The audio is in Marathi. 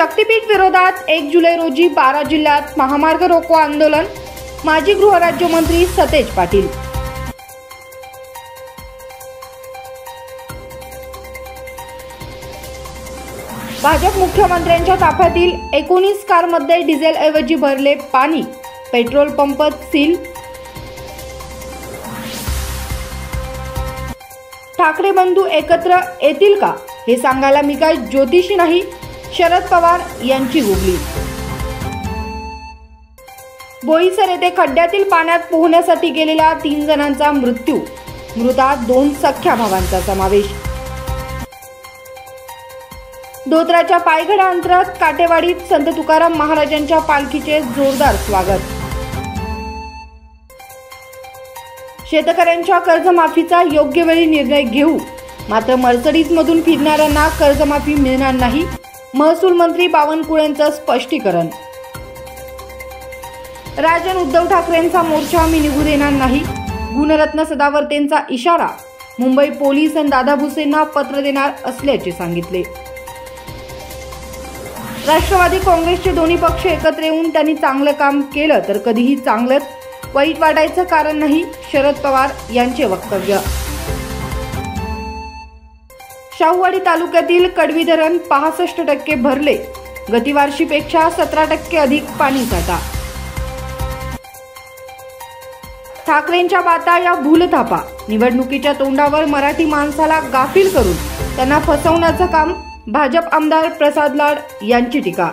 शक्तीपीठ विरोधात 1 जुलै रोजी 12 जिल्ह्यात महामार्ग रोको आंदोलन। माजी गृहराज्यमंत्री सतेज पाटील। भाजप मुख्यमंत्र्यांच्या ताफ्यातील 19 कारमध्ये डिझेलऐवजी भरले पाणी, पेट्रोल पंप सील। ठाकरे बंधू एकत्र येतील का हे सांगायला मी काय ज्योतिषी नाही, शरद पवार यांची गुगली। बोईसर येथे खड्ड्यातील पाण्यात पोहण्यासाठी गेलेल्या 3 जणांचा मृत्यू, मृतात 2 सख्ख्या भावांचा समावेश। धोत्राच्या पायघड्या अंतरात काटेवाडीत संत तुकाराम महाराजांच्या पालखीचे जोरदार स्वागत। शेतकऱ्यांच्या कर्जमाफीचा योग्य वेळी निर्णय घेऊ, मात्र मर्सडीज मधून फिरणाऱ्यांना कर्जमाफी मिळणार नाही, महसूल मंत्री बावनकुळेंचं स्पष्टीकरण। राजन उद्धव ठाकरेंचा मोर्चा मी निघू देणार नाही, गुणरत्न सदावर्तेंचा इशारा। मुंबई पोलीस आणि दादा भुसेंना पत्र देणार असल्याचे सांगितले। राष्ट्रवादी काँग्रेसचे दोन्ही पक्ष एकत्र येऊन त्यांनी चांगलं काम केलं तर कधीही चांगलंच, वाईट वाटायचं कारण नाही, शरद पवार यांचे वक्तव्य। शाहूवाडी तालुक्यातील कडवी धरण 65% भरले, गतिवार्षीपेक्षा 17% अधिक पाणी साठा। ठाकरेंच्या बाता या भूलथापा, निवडणुकीच्या तोंडावर मराठी माणसाला गाफील करून त्यांना फसवण्याचं काम, भाजप आमदार प्रसाद लाड यांची टीका।